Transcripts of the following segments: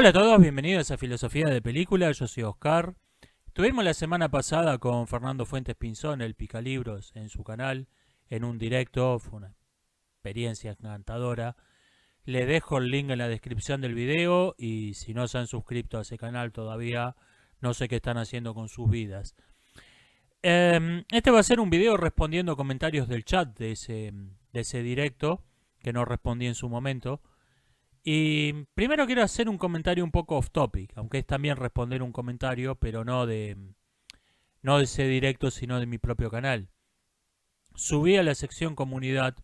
Hola a todos, bienvenidos a Filosofía de Película, yo soy Oscar. Estuvimos la semana pasada con Fernando Fuentes Pinzón, el Picalibros, en su canal, en un directo, fue una experiencia encantadora. Les dejo el link en la descripción del video y si no se han suscrito a ese canal todavía, no sé qué están haciendo con sus vidas. Este va a ser un video respondiendo comentarios del chat de ese directo, que no respondí en su momento. Y primero quiero hacer un comentario un poco off topic, aunque es también responder un comentario, pero no de ese directo, sino de mi propio canal. Subí a la sección comunidad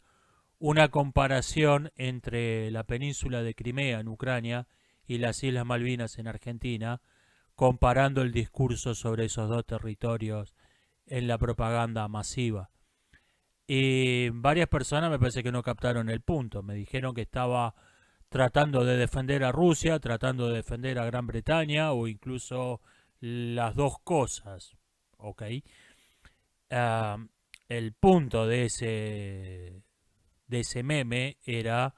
una comparación entre la península de Crimea en Ucrania y las Islas Malvinas en Argentina, comparando el discurso sobre esos dos territorios en la propaganda masiva. Y varias personas me parece que no captaron el punto, me dijeron que estaba tratando de defender a Rusia, tratando de defender a Gran Bretaña o incluso las dos cosas. ¿Ok? Ah, el punto de ese meme era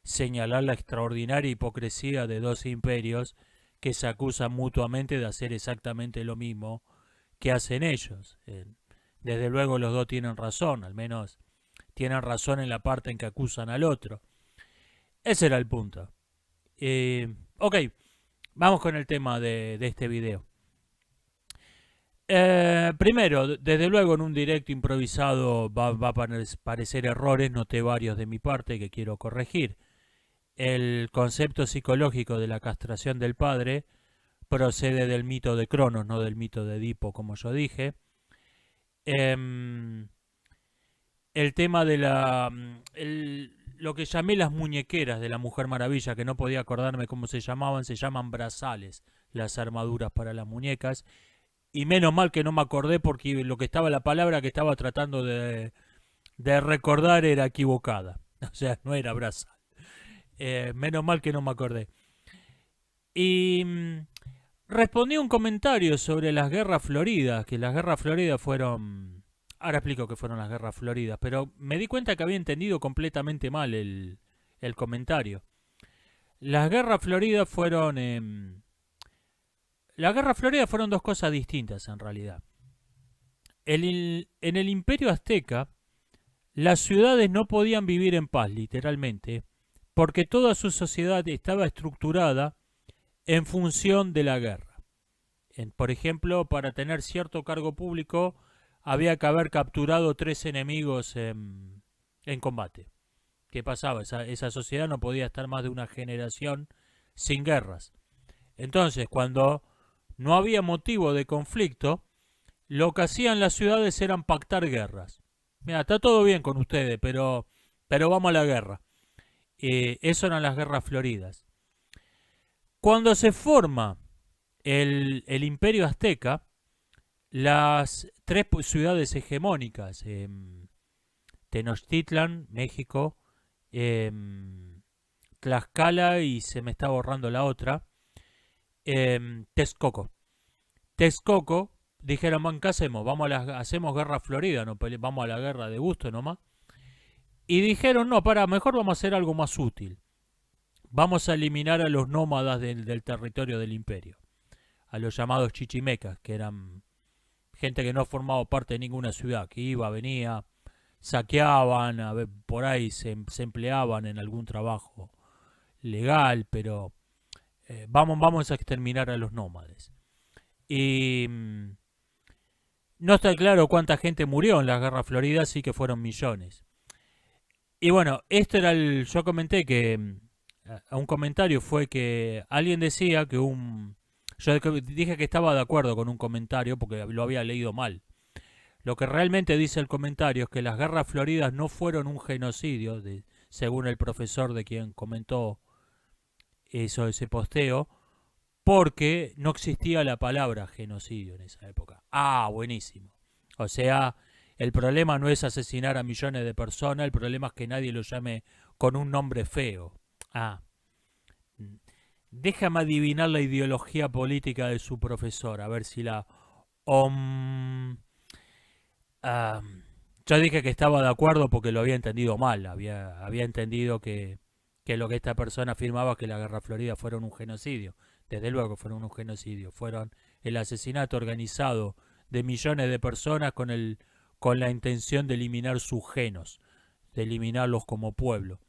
señalar la extraordinaria hipocresía de dos imperios que se acusan mutuamente de hacer exactamente lo mismo que hacen ellos. Desde luego los dos tienen razón, al menos tienen razón en la parte en que acusan al otro. Ese era el punto. Ok, vamos con el tema de este video. Primero, desde luego en un directo improvisado va a parecer errores, noté varios de mi parte que quiero corregir. El concepto psicológico de la castración del padre procede del mito de Cronos, no del mito de Edipo, como yo dije. Em, el tema de lo que llamé las muñequeras de la Mujer Maravilla, que no podía acordarme cómo se llamaban, se llaman brazales, las armaduras para las muñecas. Y menos mal que no me acordé porque lo que estaba, la palabra que estaba tratando de recordar era equivocada. O sea, no era brazal. Menos mal que no me acordé. Y respondí un comentario sobre las guerras floridas, que las guerras floridas fueron... Ahora explico qué fueron las guerras floridas, pero me di cuenta que había entendido completamente mal el comentario. Las guerras floridas fueron... las guerras floridas fueron dos cosas distintas en realidad. En el imperio azteca, las ciudades no podían vivir en paz, literalmente, porque toda su sociedad estaba estructurada en función de la guerra. Por ejemplo, para tener cierto cargo público había que haber capturado 3 enemigos en combate. ¿Qué pasaba? Esa sociedad no podía estar más de una generación sin guerras. Entonces, cuando no había motivo de conflicto, lo que hacían las ciudades eran pactar guerras. Mira, está todo bien con ustedes, pero vamos a la guerra. Eso eran las guerras floridas. Cuando se forma el imperio azteca, las tres ciudades hegemónicas, Tenochtitlan, México, Tlaxcala y se me está borrando la otra, Texcoco. Texcoco dijeron, man, ¿qué hacemos? Hacemos guerra florida, no vamos a la guerra de gusto nomás. Y dijeron, no, mejor vamos a hacer algo más útil. Vamos a eliminar a los nómadas del territorio del imperio. A los llamados chichimecas, que eran gente que no formaba parte de ninguna ciudad, que iba, venía, saqueaban, por ahí se empleaban en algún trabajo legal, pero vamos a exterminar a los nómades. Y no está claro cuánta gente murió en las guerras floridas, sí que fueron millones. Y bueno, esto era yo comenté que a un comentario fue que alguien decía que yo dije que estaba de acuerdo con un comentario porque lo había leído mal. Lo que realmente dice el comentario es que las guerras floridas no fueron un genocidio, según el profesor de quien comentó ese posteo, porque no existía la palabra genocidio en esa época. Ah, buenísimo. O sea, el problema no es asesinar a millones de personas, el problema es que nadie lo llame con un nombre feo. Ah, déjame adivinar la ideología política de su profesor, a ver si la... Ah, yo dije que estaba de acuerdo porque lo había entendido mal, había entendido que que lo que esta persona afirmaba que la Guerra Florida fueron un genocidio. Desde luego fueron un genocidio. Fueron el asesinato organizado de millones de personas con la intención de eliminar sus genos, de eliminarlos como pueblo.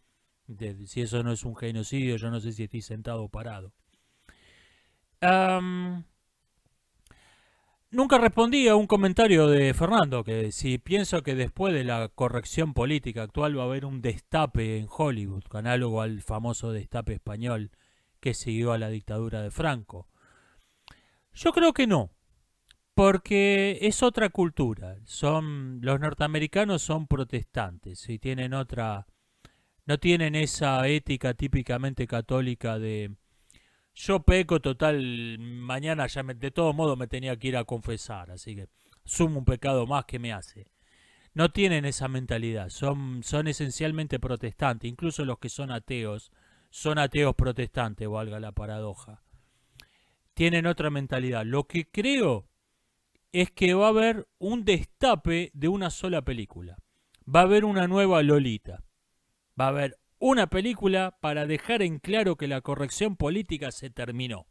Si eso no es un genocidio, yo no sé si estoy sentado o parado. Nunca respondí a un comentario de Fernando, que si pienso que después de la corrección política actual va a haber un destape en Hollywood, análogo al famoso destape español que siguió a la dictadura de Franco. Yo creo que no, porque es otra cultura. Los norteamericanos son protestantes y tienen no tienen esa ética típicamente católica de yo peco, total, mañana de todo modo me tenía que ir a confesar, así que sumo un pecado más que me hace. No tienen esa mentalidad, son esencialmente protestantes, incluso los que son ateos protestantes, valga la paradoja. Tienen otra mentalidad. Lo que creo es que va a haber un destape de una sola película. Va a haber una nueva Lolita. Va a haber una película para dejar en claro que la corrección política se terminó.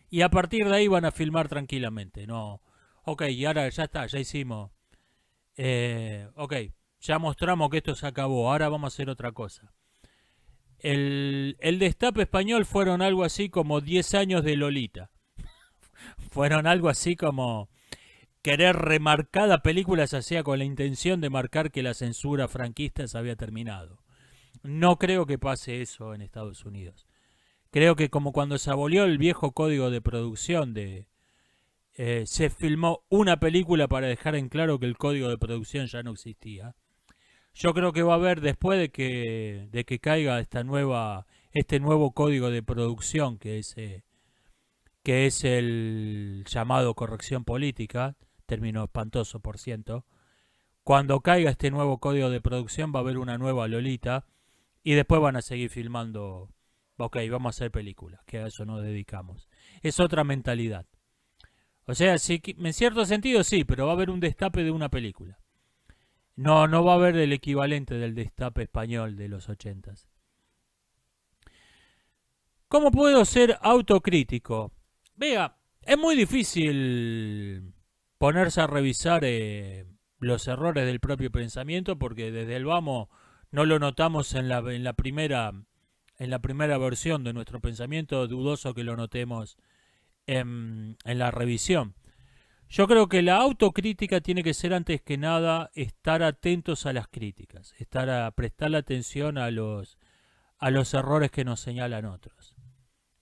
Y a partir de ahí van a filmar tranquilamente. No, ok, y ahora ya está, ya hicimos. Ok, ya mostramos que esto se acabó, ahora vamos a hacer otra cosa. El destape español fueron algo así como 10 años de Lolita. Fueron algo así como querer remarcar la película se hacía con la intención de marcar que la censura franquista se había terminado. No creo que pase eso en Estados Unidos. Creo que como cuando se abolió el viejo código de producción se filmó una película para dejar en claro que el código de producción ya no existía. Yo creo que va a haber después de que caiga este nuevo código de producción que es el llamado corrección política, término espantoso por ciento. Cuando caiga este nuevo código de producción va a haber una nueva Lolita y después van a seguir filmando. Ok, vamos a hacer películas, que a eso nos dedicamos. Es otra mentalidad. O sea, sí, en cierto sentido sí, pero va a haber un destape de una película. No va a haber el equivalente del destape español de los 80s. ¿Cómo puedo ser autocrítico? Vea, es muy difícil ponerse a revisar los errores del propio pensamiento porque desde el vamos no lo notamos en la primera versión de nuestro pensamiento, dudoso que lo notemos en la revisión. Yo creo que la autocrítica tiene que ser antes que nada estar atentos a las críticas, prestarle atención a los errores que nos señalan otros.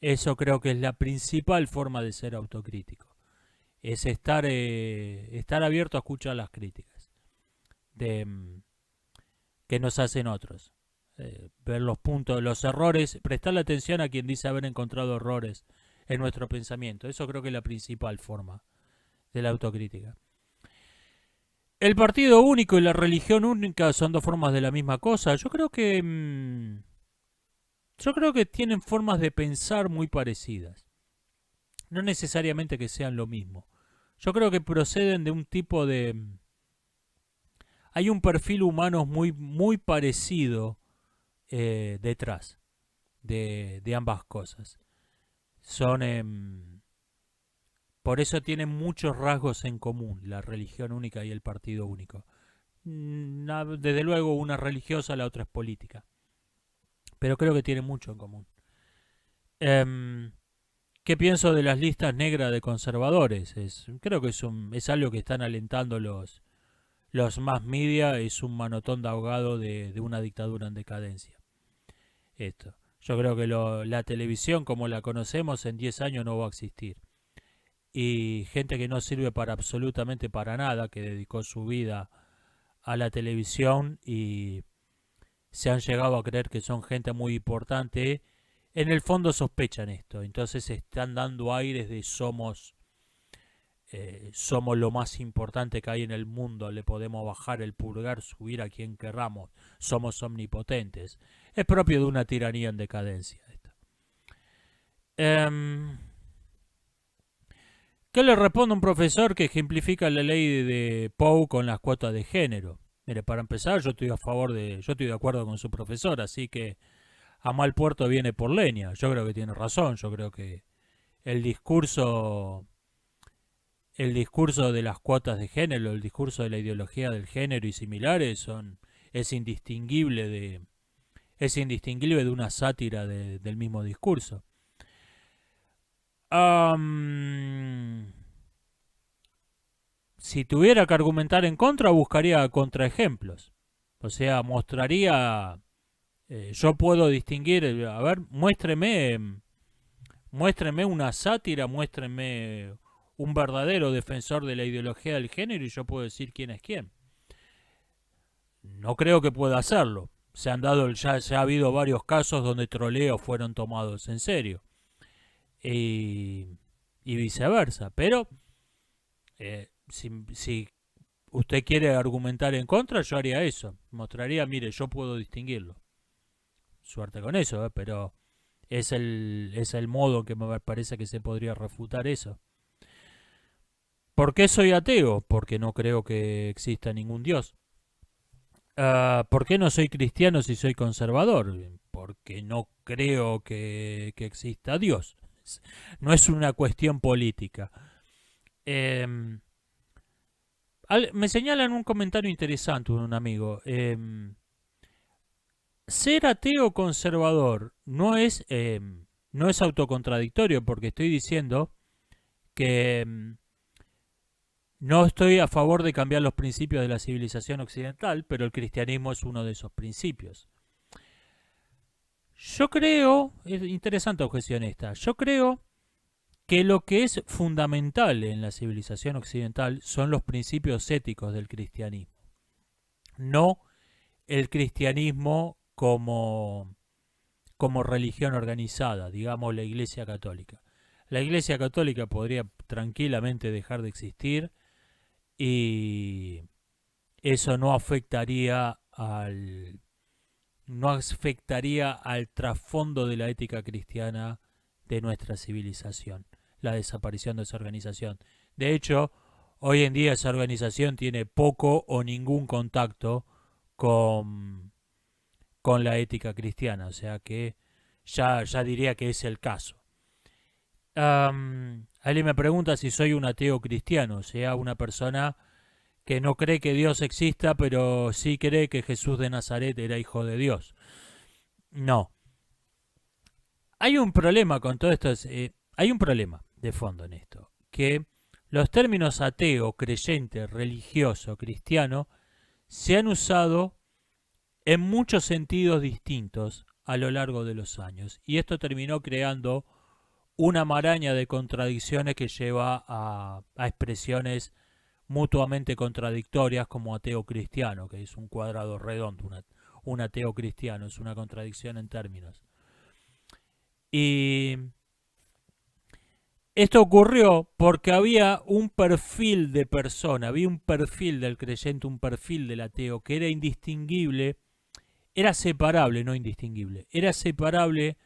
Eso creo que es la principal forma de ser autocrítico. Es estar abierto a escuchar las críticas que nos hacen otros. Ver los puntos, los errores, prestarle atención a quien dice haber encontrado errores en nuestro pensamiento. Eso creo que es la principal forma de la autocrítica. El partido único y la religión única son dos formas de la misma cosa. Yo creo que tienen formas de pensar muy parecidas. No necesariamente que sean lo mismo. Yo creo que proceden de un tipo de... Hay un perfil humano muy parecido detrás de ambas cosas. Por eso tienen muchos rasgos en común, la religión única y el partido único. Desde luego una es religiosa, la otra es política. Pero creo que tienen mucho en común. ¿Qué pienso de las listas negras de conservadores? Creo que es algo que están alentando los mass media, es un manotón de ahogado de una dictadura en decadencia. Esto. Yo creo que la televisión como la conocemos en 10 años no va a existir. Y gente que no sirve para absolutamente para nada, que dedicó su vida a la televisión y se han llegado a creer que son gente muy importante, en el fondo sospechan esto. Entonces están dando aires de somos lo más importante que hay en el mundo, le podemos bajar el pulgar, subir a quien querramos, somos omnipotentes. Es propio de una tiranía en decadencia esto. ¿Qué le responde un profesor que ejemplifica la ley de Poe con las cuotas de género? Mire, para empezar, yo estoy de acuerdo con su profesor, así que a mal puerto viene por leña. Yo creo que tiene razón. Yo creo que el discurso, el discurso de las cuotas de género, el discurso de la ideología del género y similares es indistinguible de una sátira del mismo discurso. Si tuviera que argumentar en contra, buscaría contraejemplos. O sea, mostraría, yo puedo distinguir, a ver, muéstreme una sátira, muéstreme un verdadero defensor de la ideología del género y yo puedo decir quién es quién. No creo que pueda hacerlo. Ya ha habido varios casos donde troleos fueron tomados en serio. Y viceversa. Pero si usted quiere argumentar en contra, yo haría eso. Mostraría, mire, yo puedo distinguirlo. Suerte con eso, pero es el modo que me parece que se podría refutar eso. ¿Por qué soy ateo? Porque no creo que exista ningún Dios. ¿Por qué no soy cristiano si soy conservador? Porque no creo que exista Dios. No es una cuestión política. Me señala en un comentario interesante un amigo. Ser ateo conservador no es autocontradictorio porque estoy diciendo que no estoy a favor de cambiar los principios de la civilización occidental, pero el cristianismo es uno de esos principios. Yo creo, es interesante objeción esta, yo creo que lo que es fundamental en la civilización occidental son los principios éticos del cristianismo, no el cristianismo como religión organizada, digamos la Iglesia Católica. La Iglesia Católica podría tranquilamente dejar de existir y eso no afectaría al trasfondo de la ética cristiana de nuestra civilización, la desaparición de esa organización. De hecho, hoy en día esa organización tiene poco o ningún contacto con la ética cristiana, o sea que ya diría que es el caso. Alguien me pregunta si soy un ateo cristiano, o sea, una persona que no cree que Dios exista, pero sí cree que Jesús de Nazaret era hijo de Dios. No. Hay un problema con todo esto, hay un problema de fondo en esto, que los términos ateo, creyente, religioso, cristiano, se han usado en muchos sentidos distintos a lo largo de los años. Y esto terminó creando una maraña de contradicciones que lleva a expresiones mutuamente contradictorias como ateo cristiano, que es un cuadrado redondo, un ateo cristiano, es una contradicción en términos. Y esto ocurrió porque había un perfil de persona, había un perfil del creyente, un perfil del ateo que era indistinguible, era separable, no indistinguible, era separable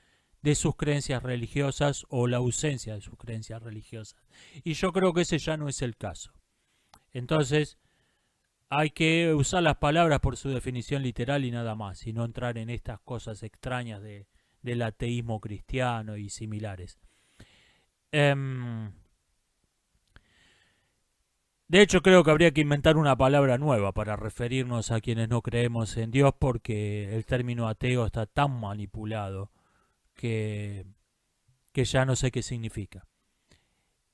de sus creencias religiosas o la ausencia de sus creencias religiosas. Y yo creo que ese ya no es el caso. Entonces, hay que usar las palabras por su definición literal y nada más, y no entrar en estas cosas extrañas del ateísmo cristiano y similares. De hecho, creo que habría que inventar una palabra nueva para referirnos a quienes no creemos en Dios, porque el término ateo está tan manipulado que ya no sé qué significa.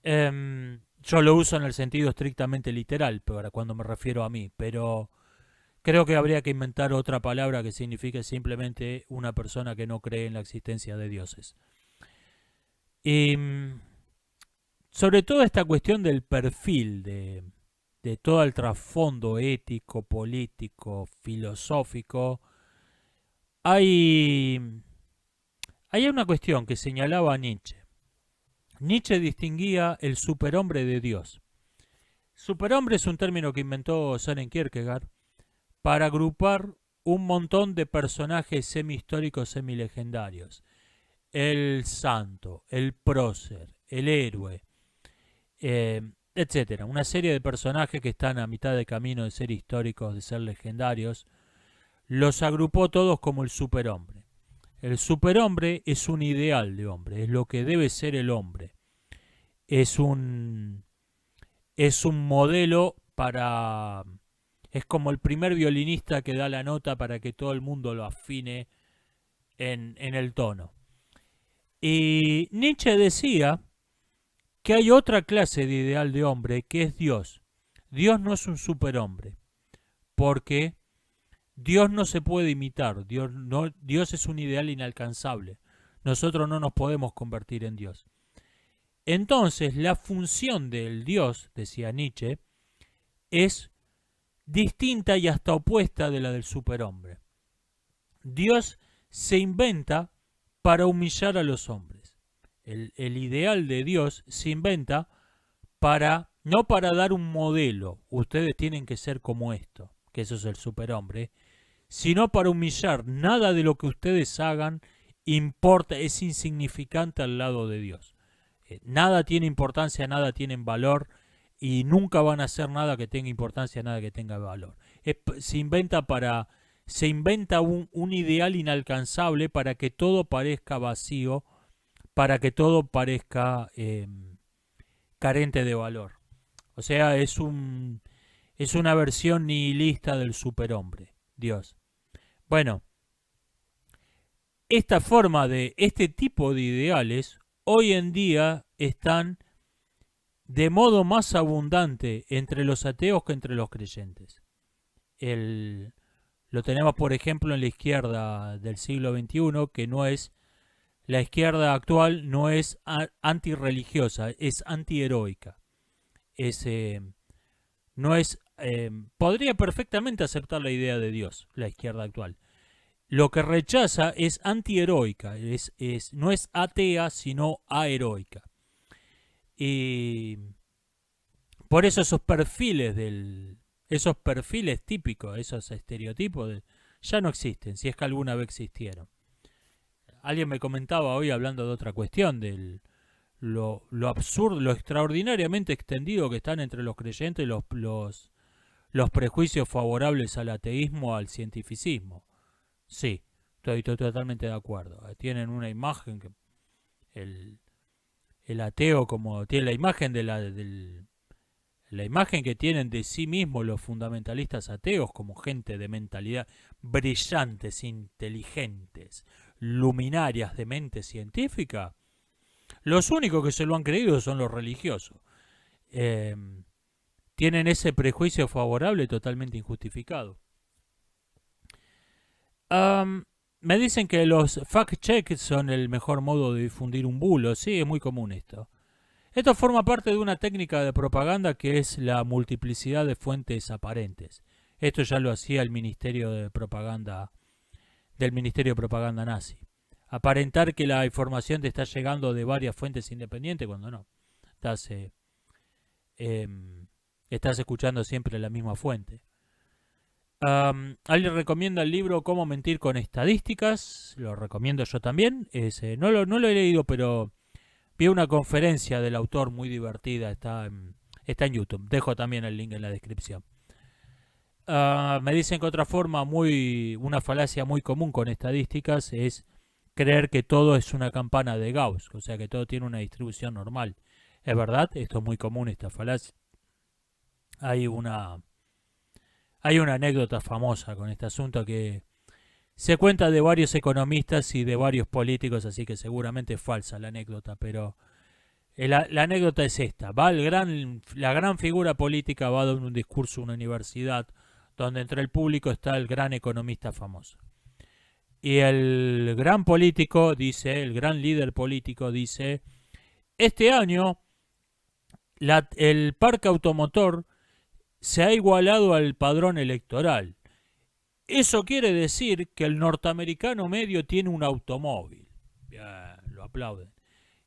Yo lo uso en el sentido estrictamente literal, para cuando me refiero a mí, pero creo que habría que inventar otra palabra que signifique simplemente una persona que no cree en la existencia de dioses. Y sobre todo esta cuestión del perfil, de todo el trasfondo ético, político, filosófico, hay una cuestión que señalaba Nietzsche. Nietzsche distinguía el superhombre de Dios. Superhombre es un término que inventó Søren Kierkegaard para agrupar un montón de personajes semi-históricos, semi-legendarios. El santo, el prócer, el héroe, etcétera. Una serie de personajes que están a mitad de camino de ser históricos, de ser legendarios. Los agrupó todos como el superhombre. El superhombre es un ideal de hombre, es lo que debe ser el hombre. Es un, es un modelo para... Es como el primer violinista que da la nota para que todo el mundo lo afine en el tono. Y Nietzsche decía que hay otra clase de ideal de hombre que es Dios. Dios no es un superhombre, porque Dios no se puede imitar, Dios es un ideal inalcanzable. Nosotros no nos podemos convertir en Dios. Entonces, la función del Dios, decía Nietzsche, es distinta y hasta opuesta de la del superhombre. Dios se inventa para humillar a los hombres. El ideal de Dios se inventa para, no para dar un modelo, ustedes tienen que ser como esto, que eso es el superhombre, sino para humillar. Nada de lo que ustedes hagan importa, es insignificante al lado de Dios. Nada tiene importancia, nada tiene valor y nunca van a hacer nada que tenga importancia, nada que tenga valor. Se inventa un ideal inalcanzable para que todo parezca vacío, para que todo parezca carente de valor. O sea, es una versión nihilista del superhombre, Dios. Bueno, este tipo de ideales hoy en día están de modo más abundante entre los ateos que entre los creyentes. Lo tenemos, por ejemplo, en la izquierda del siglo XXI, que no es, la izquierda actual no es antirreligiosa, es antiheroica. No es, podría perfectamente aceptar la idea de Dios, la izquierda actual. Lo que rechaza es antiheroica, no es atea, sino aheroica. Y por eso esos perfiles típicos, esos estereotipos, ya no existen, si es que alguna vez existieron. Alguien me comentaba hoy, hablando de otra cuestión, lo absurdo, lo extraordinariamente extendido que están entre los creyentes los prejuicios favorables al ateísmo, al cientificismo. Sí, estoy totalmente de acuerdo. Tienen una imagen que el ateo, como tiene la imagen la imagen que tienen de sí mismos los fundamentalistas ateos como gente de mentalidad, brillantes, inteligentes, luminarias de mente científica. Los únicos que se lo han creído son los religiosos. Tienen ese prejuicio favorable totalmente injustificado. Me dicen que los fact-checks son el mejor modo de difundir un bulo. Sí, es muy común esto. Esto forma parte de una técnica de propaganda que es la multiplicidad de fuentes aparentes. Esto ya lo hacía el Ministerio de Propaganda nazi. Aparentar que la información te está llegando de varias fuentes independientes cuando no. Estás escuchando siempre la misma fuente. Alguien recomienda el libro Cómo mentir con estadísticas. Lo recomiendo yo también. No lo he leído, pero vi una conferencia del autor muy divertida. Está en YouTube. Dejo también el link en la descripción. Me dicen que otra forma, una falacia muy común con estadísticas es creer que todo es una campana de Gauss. O sea, que todo tiene una distribución normal. ¿Es verdad? Esto es muy común, esta falacia. Hay una anécdota famosa con este asunto que se cuenta de varios economistas y de varios políticos, así que seguramente es falsa la anécdota, pero la anécdota es esta. La gran figura política va a dar un discurso a una universidad donde entre el público está el gran economista famoso. Y el gran político dice, el gran líder político dice, este año el parque automotor se ha igualado al padrón electoral. Eso quiere decir que el norteamericano medio tiene un automóvil. Bien, lo aplauden.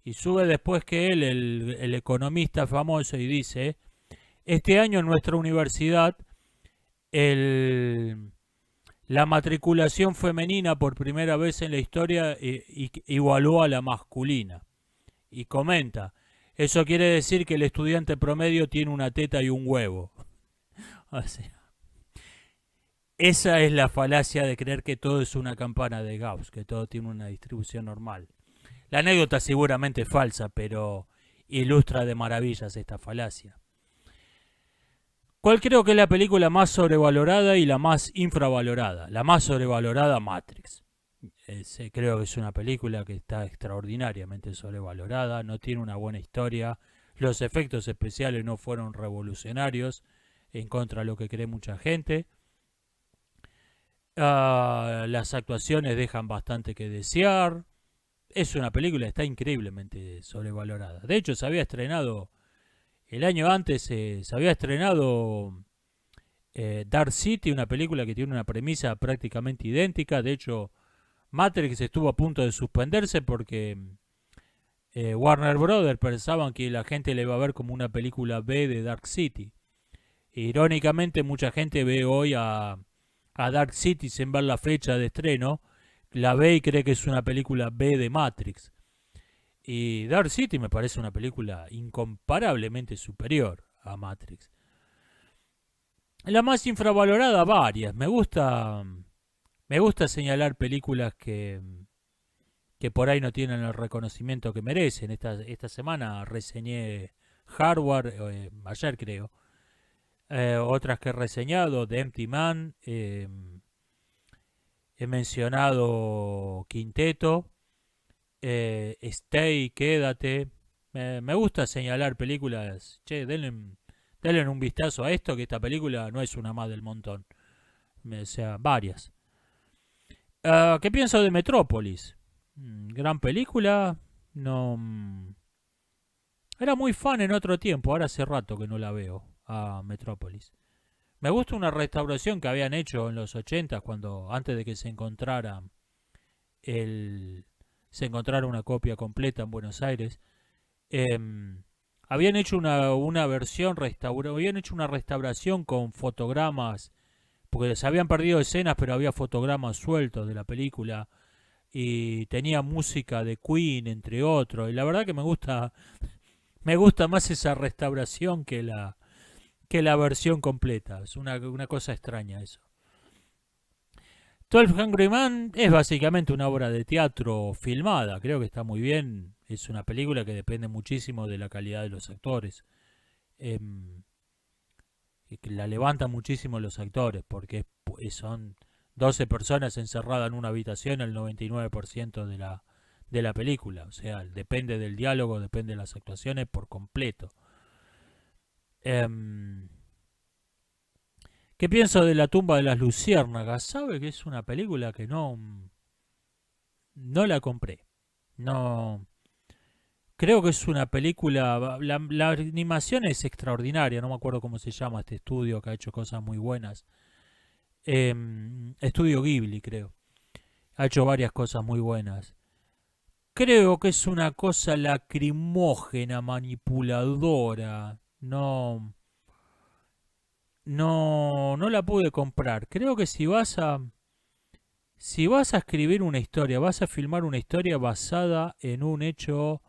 Y sube después que él, el economista famoso, y dice, este año en nuestra universidad la matriculación femenina por primera vez en la historia igualó a la masculina. Y comenta, eso quiere decir que el estudiante promedio tiene una teta y un huevo. O sea, Esa es la falacia de creer que todo es una campana de Gauss, que todo tiene una distribución normal. La anécdota seguramente es falsa, pero ilustra de maravillas esta falacia. ¿Cuál creo que es la película más sobrevalorada y la más infravalorada? La más sobrevalorada, Matrix. Creo que es una película que está extraordinariamente sobrevalorada, no tiene una buena historia, los efectos especiales no fueron revolucionarios en contra de lo que cree mucha gente. Las actuaciones dejan bastante que desear. Es una película que está increíblemente sobrevalorada. De hecho, se había estrenado el año antes, se había estrenado Dark City, una película que tiene una premisa prácticamente idéntica. De hecho, Matrix estuvo a punto de suspenderse porque Warner Brothers pensaban que la gente le iba a ver como una película B de Dark City. Irónicamente, mucha gente ve hoy a Dark City sin ver la fecha de estreno, la ve y cree que es una película B de Matrix. Y Dark City me parece una película incomparablemente superior a Matrix. La más infravalorada, varias. Me gusta señalar películas que por ahí no tienen el reconocimiento que merecen. Esta semana reseñé Hardware, ayer creo. Otras que he reseñado, The Empty Man, he mencionado Quinteto, Stay, Quédate. Me gusta señalar películas. Che, denle un vistazo a esto, que esta película no es una más del montón. O sea, varias. ¿Qué pienso de Metrópolis? Gran película. No. Era muy fan en otro tiempo, ahora hace rato que no la veo a Metrópolis. Me gusta una restauración que habían hecho en los 80 cuando antes de que el, se encontrara una copia completa en Buenos Aires. Habían hecho una versión restaurada, habían hecho una restauración con fotogramas, porque se habían perdido escenas, pero había fotogramas sueltos de la película y tenía música de Queen, entre otros. Y la verdad que me gusta más esa restauración que la versión completa. Es una cosa extraña eso. 12 Angry Men es básicamente una obra de teatro filmada. Creo que está muy bien. Es una película que depende muchísimo de la calidad de los actores. Em, y que la levantan muchísimo los actores porque son 12 personas encerradas en una habitación el 99% de la película. O sea, depende del diálogo, depende de las actuaciones por completo. Em, ¿Qué pienso de La tumba de las luciérnagas? Sabe que es una película que no la compré. No, creo que es una película. La animación es extraordinaria. No me acuerdo cómo se llama este estudio que ha hecho cosas muy buenas. Estudio Ghibli, creo. Ha hecho varias cosas muy buenas. Creo que es una cosa lacrimógena, manipuladora. No, no la pude comprar. Creo que si vas a escribir una historia, vas a filmar una historia basada en un hecho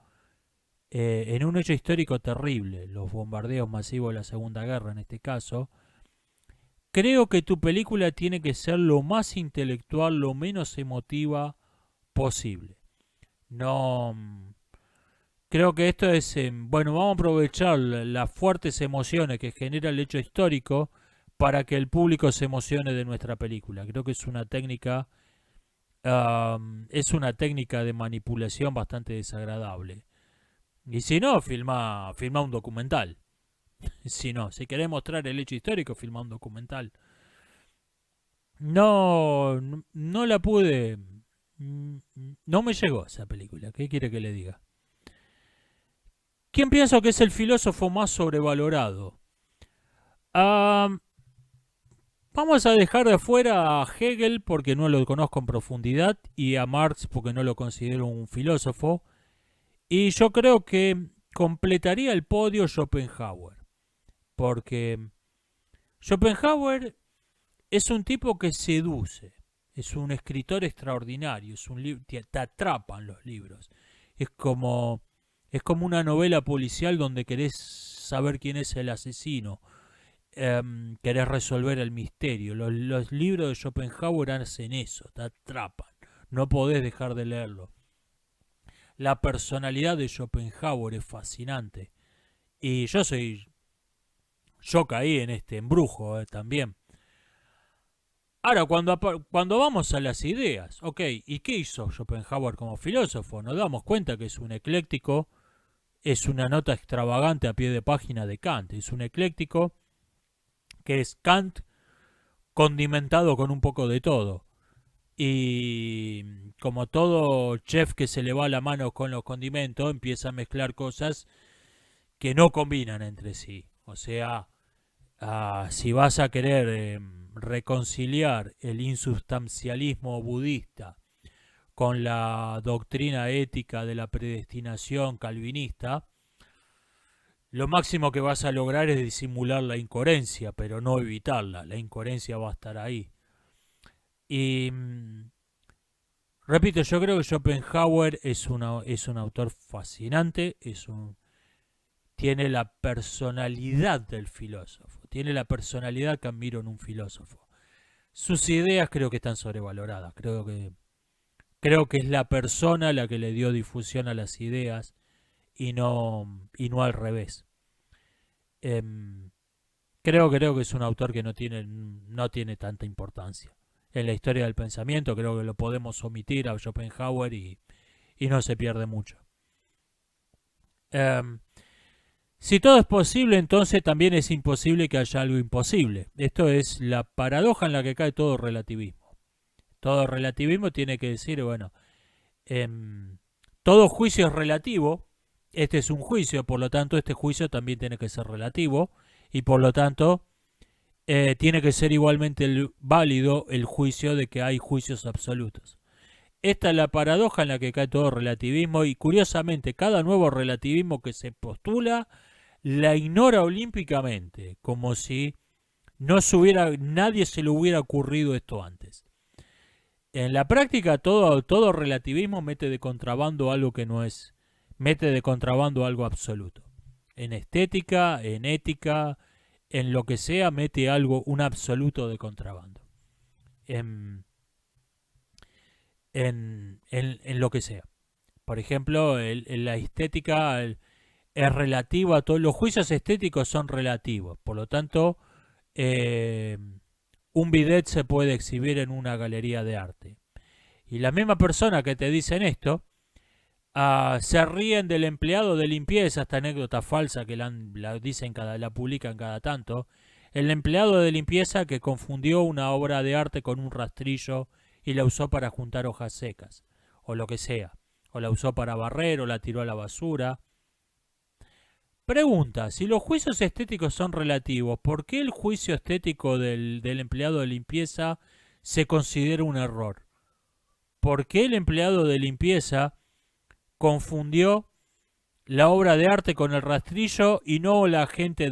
histórico terrible, los bombardeos masivos de la Segunda Guerra en este caso, creo que tu película tiene que ser lo más intelectual, lo menos emotiva posible. No, creo que esto es, bueno, vamos a aprovechar las fuertes emociones que genera el hecho histórico para que el público se emocione de nuestra película. Creo que es una técnica de manipulación bastante desagradable. Y si no, filma un documental. Si no, si querés mostrar el hecho histórico, filma un documental. No, no la pude. No me llegó esa película. ¿Qué quiere que le diga? ¿Quién pienso que es el filósofo más sobrevalorado? Ah, vamos a dejar de fuera a Hegel porque no lo conozco en profundidad y a Marx porque no lo considero un filósofo. Y yo creo que completaría el podio Schopenhauer. Porque Schopenhauer es un tipo que seduce. Es un escritor extraordinario. Te atrapan los libros. Es como, es como una novela policial donde querés saber quién es el asesino. querés resolver el misterio. Los libros de Schopenhauer hacen eso, te atrapan. No podés dejar de leerlo. La personalidad de Schopenhauer es fascinante. Y yo caí en este embrujo también. Ahora, cuando vamos a las ideas, ok, ¿y qué hizo Schopenhauer como filósofo? Nos damos cuenta que es un ecléctico, es una nota extravagante a pie de página de Kant, es un ecléctico que es Kant condimentado con un poco de todo. Y como todo chef que se le va la mano con los condimentos, empieza a mezclar cosas que no combinan entre sí. O sea, si vas a querer reconciliar el insubstancialismo budista con la doctrina ética de la predestinación calvinista, lo máximo que vas a lograr es disimular la incoherencia, pero no evitarla. La incoherencia va a estar ahí. Y repito, yo creo que Schopenhauer es un autor fascinante, tiene la personalidad del filósofo, tiene la personalidad que admiro en un filósofo. Sus ideas creo que están sobrevaloradas, creo que es la persona la que le dio difusión a las ideas y no al revés. Em, creo que es un autor que no tiene tanta importancia. En la historia del pensamiento creo que lo podemos omitir a Schopenhauer y no se pierde mucho. Si todo es posible, entonces también es imposible que haya algo imposible. Esto es la paradoja en la que cae todo relativismo. Todo relativismo tiene que decir, bueno, todo juicio es relativo. Este es un juicio, por lo tanto este juicio también tiene que ser relativo y por lo tanto tiene que ser igualmente válido el juicio de que hay juicios absolutos. Esta es la paradoja en la que cae todo relativismo y curiosamente cada nuevo relativismo que se postula la ignora olímpicamente, como si nadie se le hubiera ocurrido esto antes. En la práctica todo relativismo mete de contrabando algo que no es, mete de contrabando algo absoluto. En estética, en ética, en lo que sea, mete un absoluto de contrabando. En lo que sea. Por ejemplo, la estética es relativa a todos los juicios estéticos son relativos. Por lo tanto, un bidet se puede exhibir en una galería de arte. Y la misma persona que te dicen esto, se ríen del empleado de limpieza, esta anécdota falsa que la publican cada tanto. El empleado de limpieza que confundió una obra de arte con un rastrillo y la usó para juntar hojas secas, o lo que sea. O la usó para barrer, o la tiró a la basura. Pregunta, si los juicios estéticos son relativos, ¿por qué el juicio estético del empleado de limpieza se considera un error? ¿Por qué el empleado de limpieza confundió la obra de arte con el rastrillo y no la gente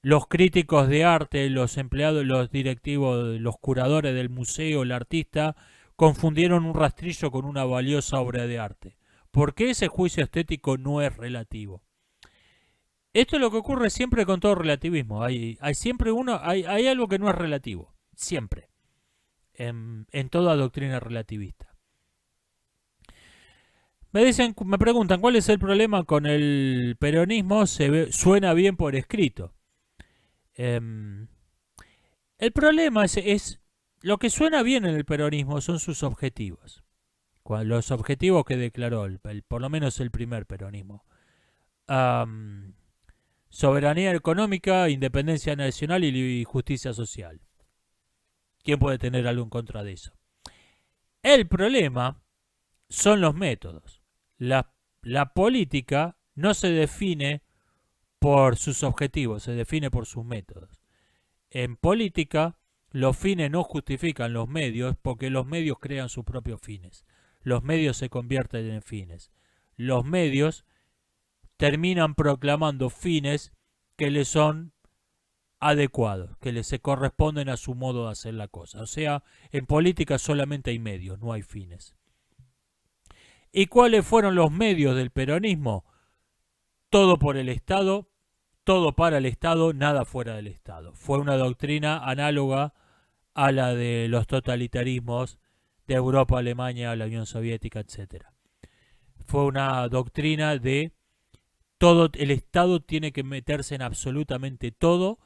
los críticos de arte, los empleados, los directivos, los curadores del museo, el artista, confundieron un rastrillo con una valiosa obra de arte? ¿Por qué ese juicio estético no es relativo? Esto es lo que ocurre siempre con todo relativismo. Hay algo que no es relativo. Siempre. En toda doctrina relativista. Me preguntan, ¿cuál es el problema con el peronismo? Suena bien por escrito. El problema es lo que suena bien en el peronismo son sus objetivos. Los objetivos que declaró por lo menos el primer peronismo. Soberanía económica, independencia nacional y justicia social. ¿Quién puede tener algo en contra de eso? El problema son los métodos. La política no se define por sus objetivos, se define por sus métodos. En política, los fines no justifican los medios porque los medios crean sus propios fines. Los medios se convierten en fines. Los medios terminan proclamando fines que les son adecuados, que les se corresponden a su modo de hacer la cosa. O sea, en política solamente hay medios, no hay fines. ¿Y cuáles fueron los medios del peronismo? Todo por el Estado todo para el Estado, nada fuera del Estado. Fue una doctrina análoga a la de los totalitarismos de Europa, Alemania, la Unión Soviética, etcétera. Fue una doctrina de todo, el Estado tiene que meterse en absolutamente todo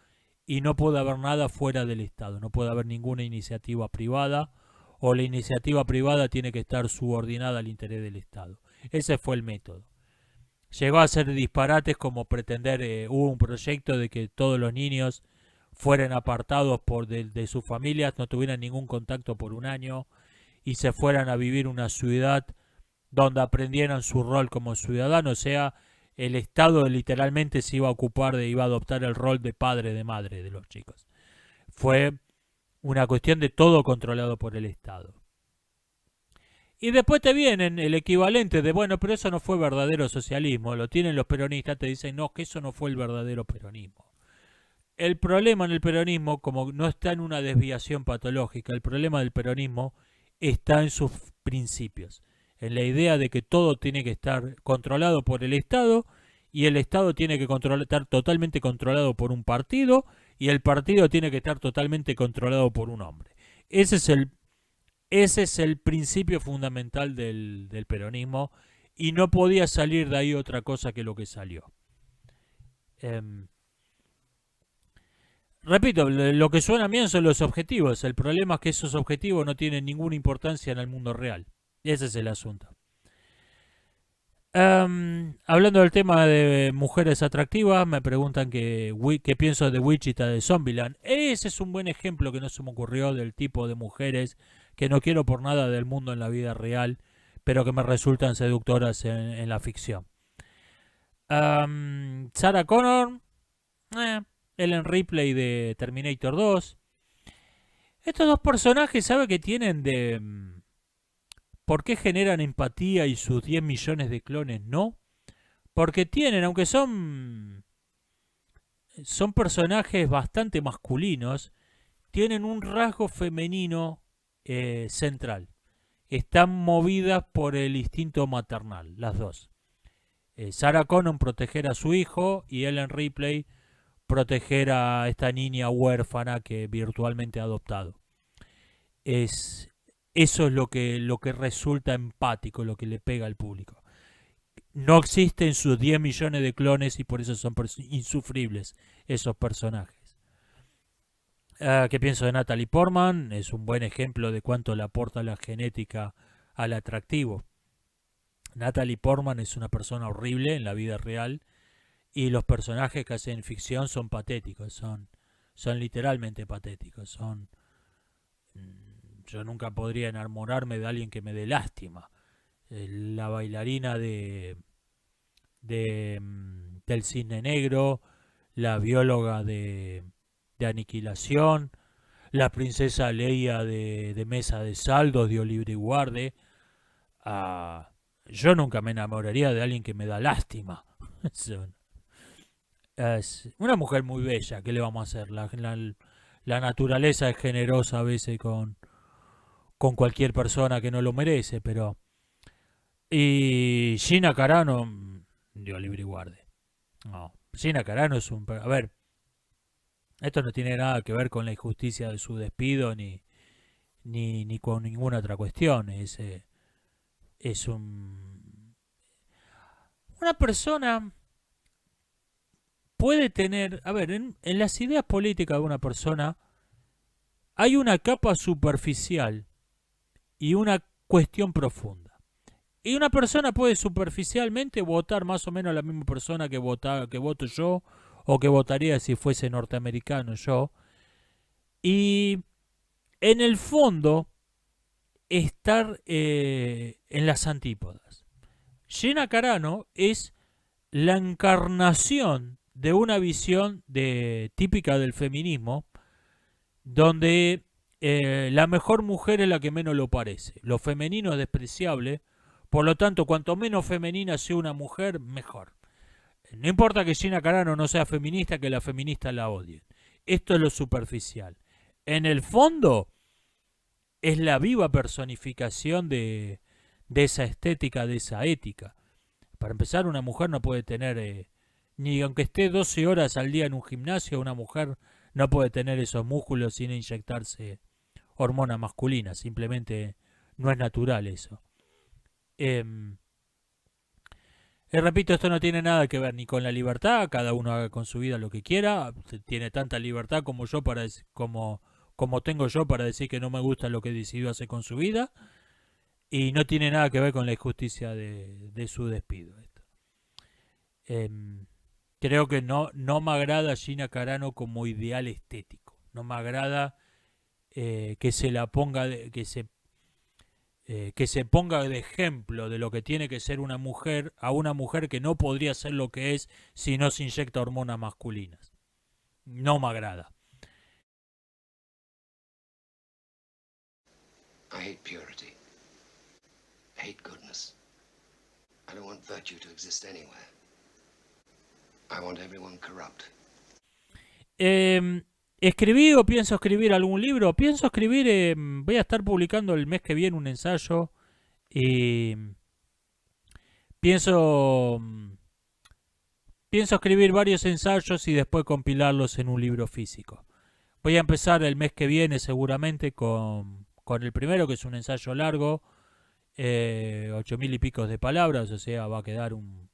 y no puede haber nada fuera del Estado. No puede haber ninguna iniciativa privada o la iniciativa privada tiene que estar subordinada al interés del Estado. Ese fue el método. Llegó a ser disparates como pretender, hubo un proyecto de que todos los niños fueran apartados de sus familias, no tuvieran ningún contacto por un año y se fueran a vivir una ciudad donde aprendieran su rol como ciudadanos. O sea, el Estado literalmente se iba a ocupar iba a adoptar el rol de padre, de madre de los chicos. Fue una cuestión de todo controlado por el Estado. Y después te vienen el equivalente de, bueno, pero eso no fue verdadero socialismo, lo tienen los peronistas, te dicen, no, que eso no fue el verdadero peronismo. El problema en el peronismo, como no está en una desviación patológica, el problema del peronismo está en sus principios, en la idea de que todo tiene que estar controlado por el Estado y el Estado tiene que estar totalmente controlado por un partido y el partido tiene que estar totalmente controlado por un hombre. Ese es el principio fundamental del peronismo y no podía salir de ahí otra cosa que lo que salió. Repito, lo que suena bien son los objetivos. El problema es que esos objetivos no tienen ninguna importancia en el mundo real. Ese es el asunto. Hablando del tema de mujeres atractivas, me preguntan qué pienso de Wichita de Zombieland. Ese es un buen ejemplo que no se me ocurrió del tipo de mujeres que no quiero por nada del mundo en la vida real, pero que me resultan seductoras en la ficción. Sarah Connor, Ellen Ripley de Terminator 2. Estos dos personajes, ¿sabe qué tienen de por qué generan empatía y sus 10 millones de clones no? Porque tienen, aunque son personajes bastante masculinos, tienen un rasgo femenino central. Están movidas por el instinto maternal, las dos. Sarah Connor proteger a su hijo y Ellen Ripley proteger a esta niña huérfana que virtualmente ha adoptado. Eso es lo que resulta empático, lo que le pega al público. No existen sus 10 millones de clones y por eso son insufribles esos personajes. ¿Qué pienso de Natalie Portman? Es un buen ejemplo de cuánto le aporta la genética al atractivo. Natalie Portman es una persona horrible en la vida real y los personajes que hacen ficción son patéticos, son literalmente patéticos. Yo nunca podría enamorarme de alguien que me dé lástima. La bailarina del Cisne Negro, la bióloga de Aniquilación, la princesa Leia de Mesa de Saldos, de Oliver y Guarde. Yo nunca me enamoraría de alguien que me da lástima. Es una mujer muy bella, ¿qué le vamos a hacer? La naturaleza es generosa a veces con cualquier persona que no lo merece, pero... Y Gina Carano, de Oliver y Guarde. No, Gina Carano es un... A ver, esto no tiene nada que ver con la injusticia de su despido ni con ninguna otra cuestión. Es una persona puede tener... A ver, en las ideas políticas de una persona hay una capa superficial y una cuestión profunda. Y una persona puede superficialmente votar más o menos a la misma persona que voto yo o que votaría si fuese norteamericano yo. Y en el fondo estar en las antípodas. Gina Carano es la encarnación de una visión típica del feminismo donde la mejor mujer es la que menos lo parece. Lo femenino es despreciable, por lo tanto, cuanto menos femenina sea una mujer, mejor. No importa que Gina Carano no sea feminista, que la feminista la odien. Esto es lo superficial. En el fondo, es la viva personificación de esa estética, de esa ética. Para empezar, una mujer no puede tener Ni aunque esté 12 horas al día en un gimnasio, una mujer no puede tener esos músculos sin inyectarse hormona masculina. Simplemente no es natural eso. Em, repito, esto no tiene nada que ver ni con la libertad, cada uno haga con su vida lo que quiera, tiene tanta libertad como yo como tengo yo para decir que no me gusta lo que decidió hacer con su vida, y no tiene nada que ver con la injusticia de su despido. Esto. Em, creo que no me agrada Gina Carano como ideal estético, no me agrada que se la ponga, que se ponga de ejemplo de lo que tiene que ser una mujer a una mujer que no podría ser lo que es si no se inyecta hormonas masculinas. No me agrada. I hate purity. I hate goodness. I don't want virtue to exist anywhere. I want everyone corrupt. ¿Escribí o pienso escribir algún libro? Pienso escribir, voy a estar publicando el mes que viene un ensayo y pienso, pienso escribir varios ensayos y después compilarlos en un libro físico. Voy a empezar el mes que viene seguramente con el primero, que es un ensayo largo, 8.000 y pico de palabras, o sea, va a quedar un